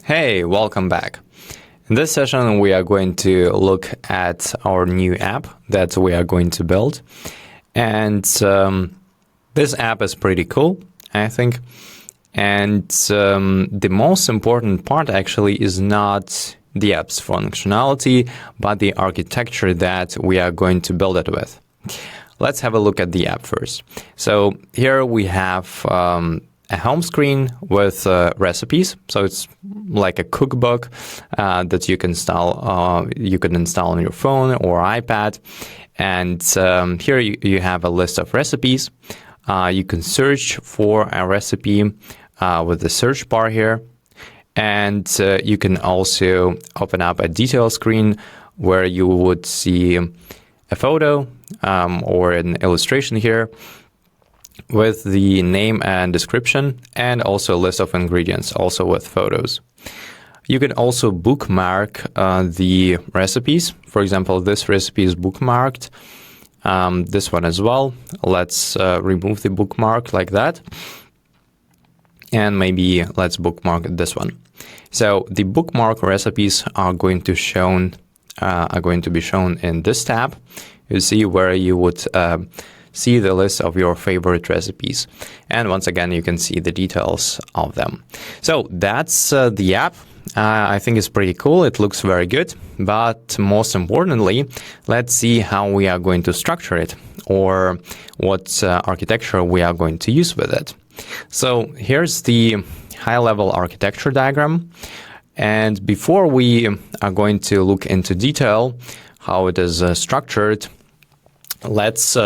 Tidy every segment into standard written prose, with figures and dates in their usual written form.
Hey, welcome back. In this session, we are going to look at our new app that we are going to build. And this app is pretty cool, I think. And the most important part actually is not the app's functionality, but the architecture that we are going to build it with. Let's have a look at the app first. So here we have a home screen with recipes. So it's like a cookbook that you can install on your phone or iPad. And here you have a list of recipes. You can search for a recipe with the search bar here. And you can also open up a detail screen where you would see a photo or an illustration here with the name and description, and also a list of ingredients, also with photos. You can also bookmark the recipes. For example, this recipe is bookmarked. This one as well. Let's remove the bookmark like that. And maybe let's bookmark this one. So the bookmark recipes are going to be shown in this tab. You see where you would see the list of your favorite recipes. And once again, you can see the details of them. So that's the app. I think it's pretty cool. It looks very good. But most importantly, let's see how we are going to structure it, or what architecture we are going to use with it. So here's the high-level architecture diagram. And before we are going to look into detail how it is structured, let's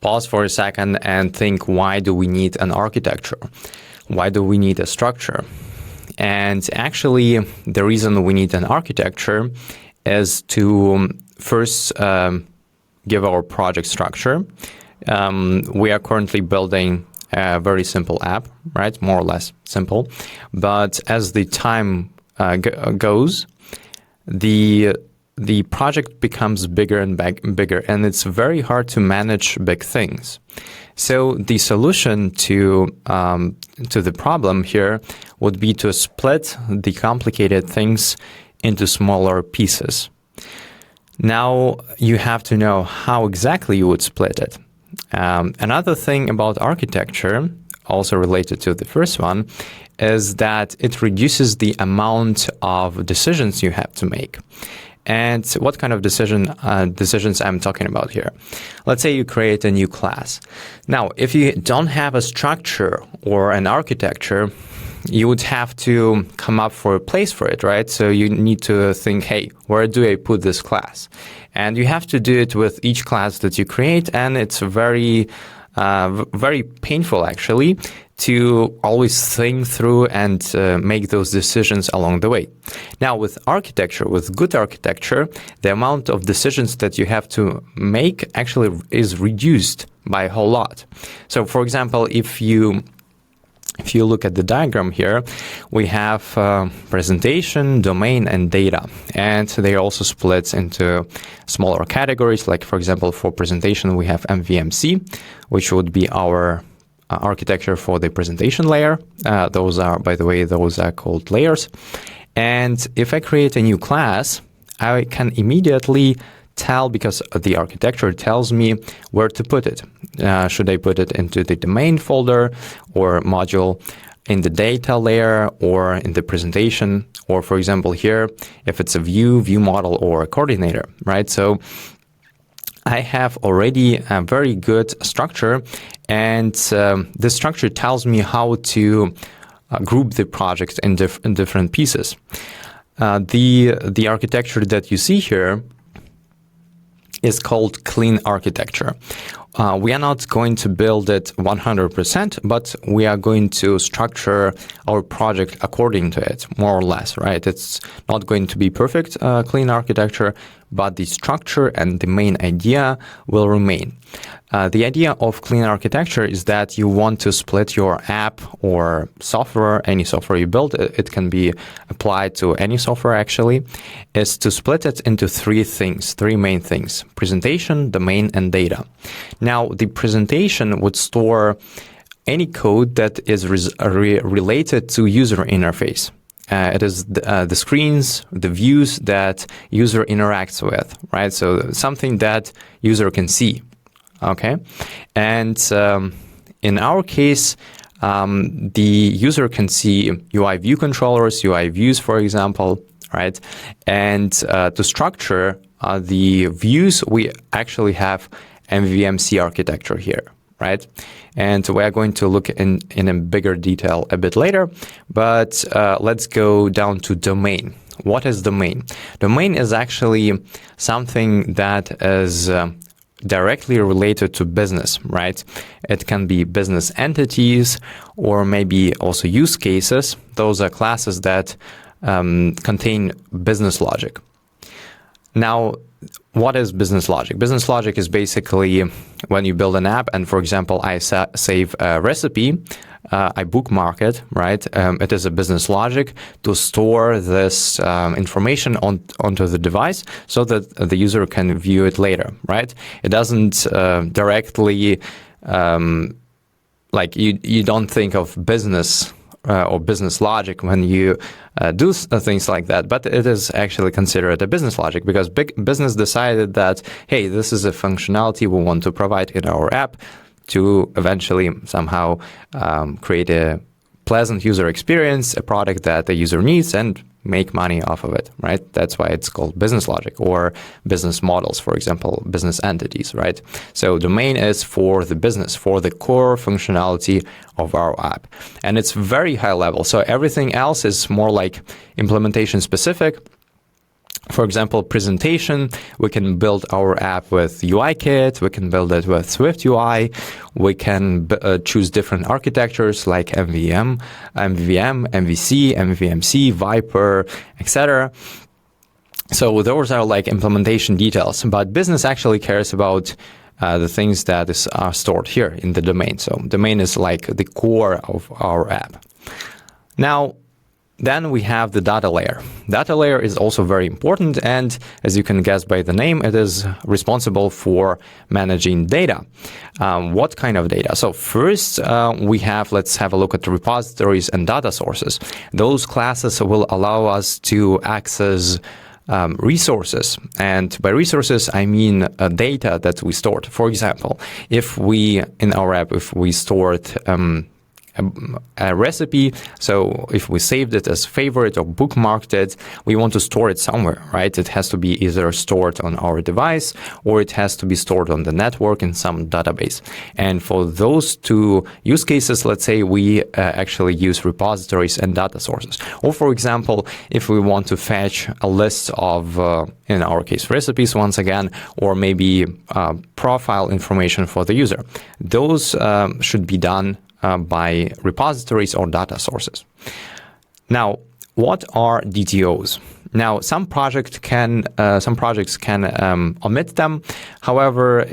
pause for a second and think, why do we need an architecture? Why do we need a structure? And actually, the reason we need an architecture is to first give our project structure. We are currently building a very simple app, right? More or less simple. But as the time goes, the project becomes bigger and bigger, and it's very hard to manage big things. So the solution to the problem here would be to split the complicated things into smaller pieces. Now you have to know how exactly you would split it. Another thing about architecture, also related to the first one, is that it reduces the amount of decisions you have to make. And what kind of decisions I'm talking about here? Let's say you create a new class. Now, if you don't have a structure or an architecture, you would have to come up for a place for it, right? So you need to think, hey, where do I put this class? And you have to do it with each class that you create, and it's very painful, actually, to always think through and make those decisions along the way. Now, with architecture, with good architecture, the amount of decisions that you have to make actually is reduced by a whole lot. So, for example, if you look at the diagram here, we have presentation, domain, and data. And they are also split into smaller categories. Like, for example, for presentation, we have MVVM-C, which would be our architecture for the presentation layer. Those are called layers. And if I create a new class, I can immediately tell, because the architecture tells me where to put it. Should I put it into the domain folder or module, in the data layer, or in the presentation, or, for example, here, if it's a view model, or a coordinator, right? So I have already a very good structure, and this structure tells me how to group the project in different pieces. The architecture that you see here is called clean architecture. We are not going to build it 100%, but we are going to structure our project according to it, more or less, right? It's not going to be perfect clean architecture, but the structure and the main idea will remain. The idea of clean architecture is that you want to split your app or software, any software you build, it can be applied to any software actually, is to split it into three main things: presentation, domain, and data. Now, the presentation would store any code that is related to user interface. it is the screens, the views that user interacts with, right? So something that user can see, okay? And in our case, the user can see UI view controllers, UI views, for example, right? And to structure the views, we actually have MVVM-C architecture here, right? And we are going to look in a bigger detail a bit later, but let's go down to domain. What is domain? Domain is actually something that is directly related to business, right? It can be business entities or maybe also use cases. Those are classes that contain business logic. Now, what is business logic? Business logic is basically when you build an app and, for example, I save a recipe, I bookmark it, right? It is a business logic to store this information onto the device so that the user can view it later, right? It doesn't directly, like you don't think of business or business logic when you do things like that, but it is actually considered a business logic because big business decided that, hey, this is a functionality we want to provide in our app to eventually somehow create a pleasant user experience, a product that the user needs, and make money off of it, right? That's why it's called business logic or business models, for example, business entities, right? So domain is for the business, for the core functionality of our app. And it's very high level. So everything else is more like implementation specific. For example, presentation, we can build our app with UIKit, we can build it with Swift UI, we can choose different architectures like MVVM, MVC, MVVM-C, Viper, etc. So those are like implementation details, but business actually cares about the things that are stored here in the domain. So domain is like the core of our app. Now, then we have the data layer. Data layer is also very important, and as you can guess by the name, it is responsible for managing data. What kind of data? So first, let's have a look at the repositories and data sources. Those classes will allow us to access resources, and by resources I mean data that we stored. For example, if we in our app, if we stored a recipe, so if we saved it as favorite or bookmarked it, we want to store it somewhere, right? It has to be either stored on our device or it has to be stored on the network in some database. And for those two use cases, let's say we actually use repositories and data sources. Or for example, if we want to fetch a list of, in our case, recipes once again, or maybe profile information for the user, those should be done by repositories or data sources. Now, what are DTOs? Now, some projects can omit them. However,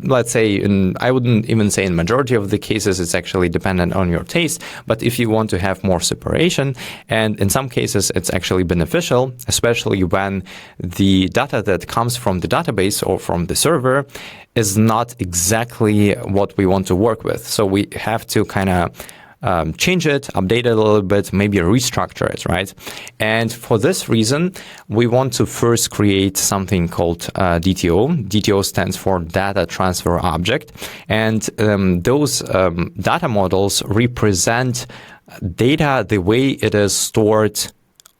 let's say I wouldn't even say in majority of the cases, it's actually dependent on your taste. But if you want to have more separation, and in some cases it's actually beneficial, especially when the data that comes from the database or from the server is not exactly what we want to work with. So we have to kind of change it, update it a little bit, maybe restructure it, right? And for this reason, we want to first create something called DTO. DTO stands for Data Transfer Object. And those data models represent data the way it is stored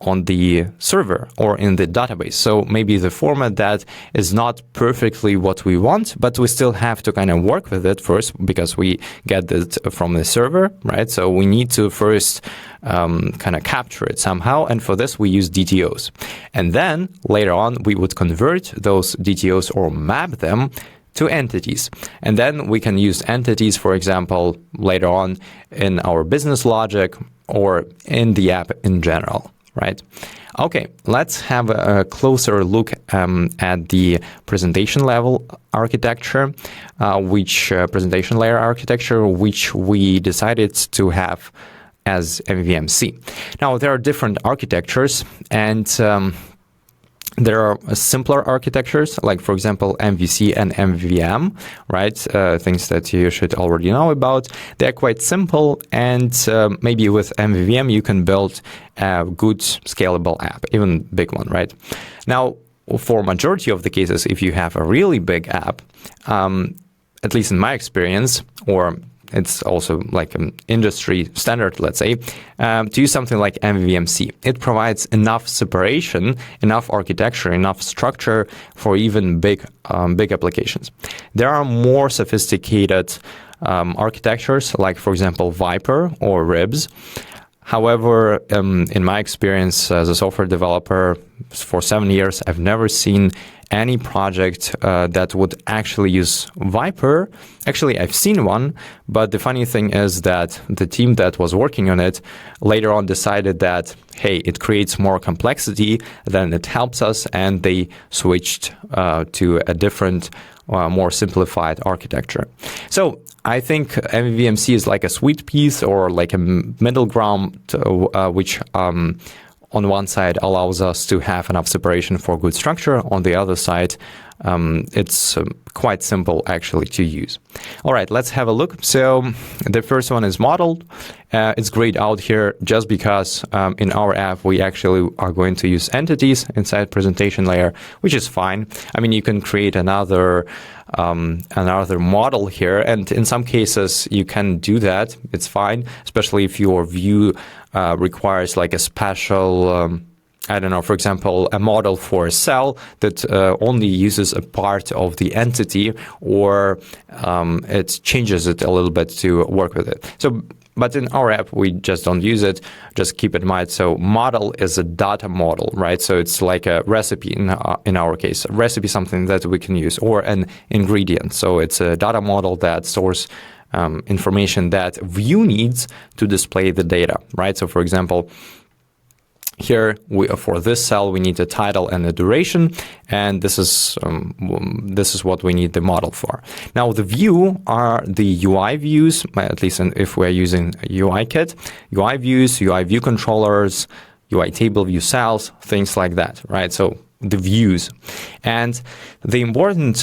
on the server or in the database. So maybe the format that is not perfectly what we want, but we still have to kind of work with it first because we get it from the server, right? So we need to first kind of capture it somehow. And for this, we use DTOs. And then later on, we would convert those DTOs or map them to entities. And then we can use entities, for example, later on in our business logic or in the app in general. Right. Okay, let's have a closer look at the presentation level architecture, which we decided to have as MVVM-C. Now, there are different architectures, and There are simpler architectures, like, for example, MVC and MVVM, right? Things that you should already know about. They're quite simple, and maybe with MVVM, you can build a good scalable app, even big one, right? Now, for majority of the cases, if you have a really big app, at least in my experience, or it's also like an industry standard, let's say, to use something like MVVM-C. It provides enough separation, enough architecture, enough structure for even big applications. There are more sophisticated architectures, like, for example, Viper or RIBs. However, in my experience as a software developer for 7 years, I've never seen any project that would actually use Viper. Actually, I've seen one, but the funny thing is that the team that was working on it later on decided that, hey, it creates more complexity than it helps us, and they switched to a different, more simplified architecture. So I think MVVM-C is like a sweet piece or like a middle ground, which on one side allows us to have enough separation for good structure. On the other side, it's quite simple actually to use. All right, let's have a look. So the first one is modeled. It's grayed out here just because in our app, we actually are going to use entities inside presentation layer, which is fine. I mean, you can create another model here, and in some cases you can do that. It's fine, especially if your view requires like a special I don't know, for example, a model for a cell that only uses a part of the entity, or it changes it a little bit to work with it. So, but in our app, we just don't use it. Just keep in mind. So model is a data model, right? So it's like a recipe in our case. A recipe, something that we can use, or an ingredient. So it's a data model that stores information that view needs to display the data, right? So for example, here, for this cell, we need a title and a duration, and this is what we need the model for. Now, the view are the UI views, at least if we're using UIKit, UI views, UI view controllers, UI table view cells, things like that, right? So the views. And the important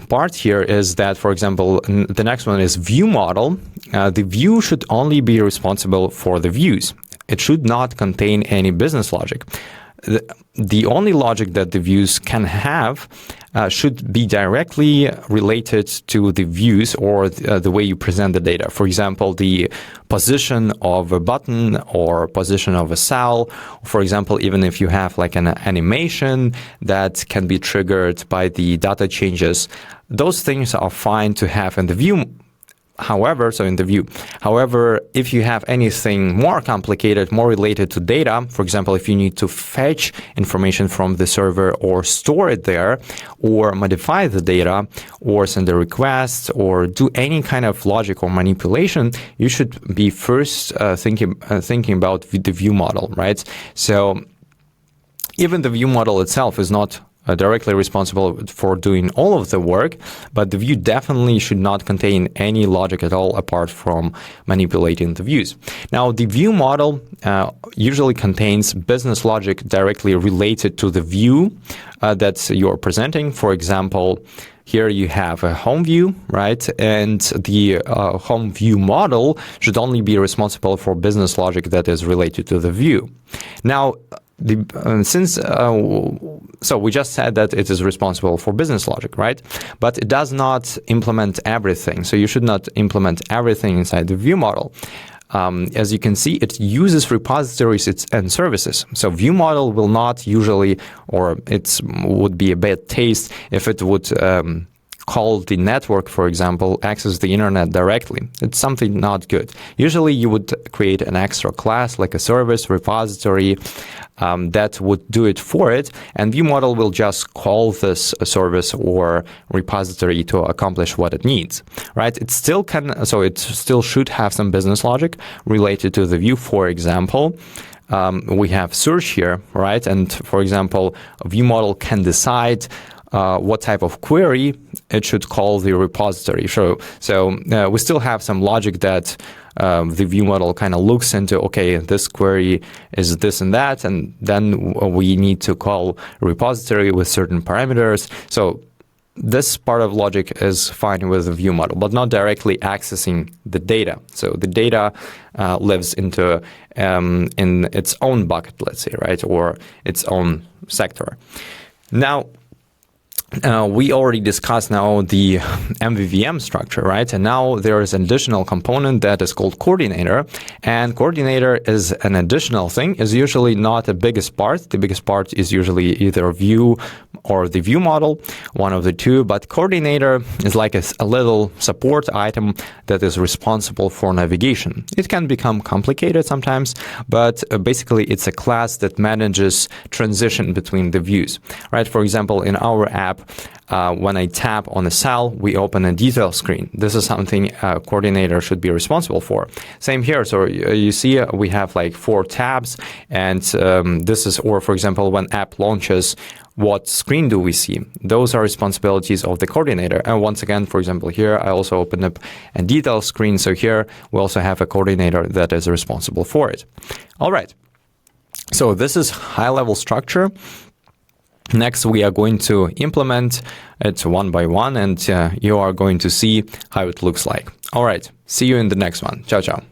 part here is that, for example, the next one is view model. The view should only be responsible for the views. It should not contain any business logic. The only logic that the views can have should be directly related to the views or the way you present the data. For example, the position of a button or position of a cell. For example, even if you have like an animation that can be triggered by the data changes, those things are fine to have in the view. However, if you have anything more complicated, more related to data, for example, if you need to fetch information from the server or store it there, or modify the data, or send a request, or do any kind of logic or manipulation, you should be first thinking about the view model, right? So even the view model itself is not directly responsible for doing all of the work, but the view definitely should not contain any logic at all apart from manipulating the views. Now, the view model usually contains business logic directly related to the view that you're presenting. For example, here you have a home view, right? And the home view model should only be responsible for business logic that is related to the view. Now, so we just said that it is responsible for business logic, right? But it does not implement everything. So you should not implement everything inside the view model. As you can see, it uses repositories and services. So view model will not usually, or it would be a bad taste if it would call the network, for example, access the internet directly. It's something not good. Usually you would create an extra class like a service repository that would do it for it, and view model will just call this service or repository to accomplish what it needs, right? It still can, so it still should have some business logic related to the view. For example, we have search here, right? And for example, a view model can decide what type of query it should call the repository. So we still have some logic that the view model kind of looks into, okay, this query is this and that, and then we need to call a repository with certain parameters. So this part of logic is fine with the view model, but not directly accessing the data. So the data lives into in its own bucket, let's say, right, or its own sector. Now, we already discussed now the MVVM structure, right? And now there is an additional component that is called coordinator. And coordinator is an additional thing, is usually not the biggest part. The biggest part is usually either view or the view model, one of the two. But coordinator is like a little support item that is responsible for navigation. It can become complicated sometimes, but basically it's a class that manages transition between the views, right? For example, in our app, when I tap on a cell, we open a detail screen. This is something a coordinator should be responsible for. Same here. So you see we have like 4 tabs, and this is, or for example, when app launches, what screen do we see? Those are responsibilities of the coordinator. And once again, for example, here I also open up a detail screen. So here we also have a coordinator that is responsible for it. All right. So this is high-level structure. Next, we are going to implement it one by one, and you are going to see how it looks like. All right. See you in the next one. Ciao, ciao.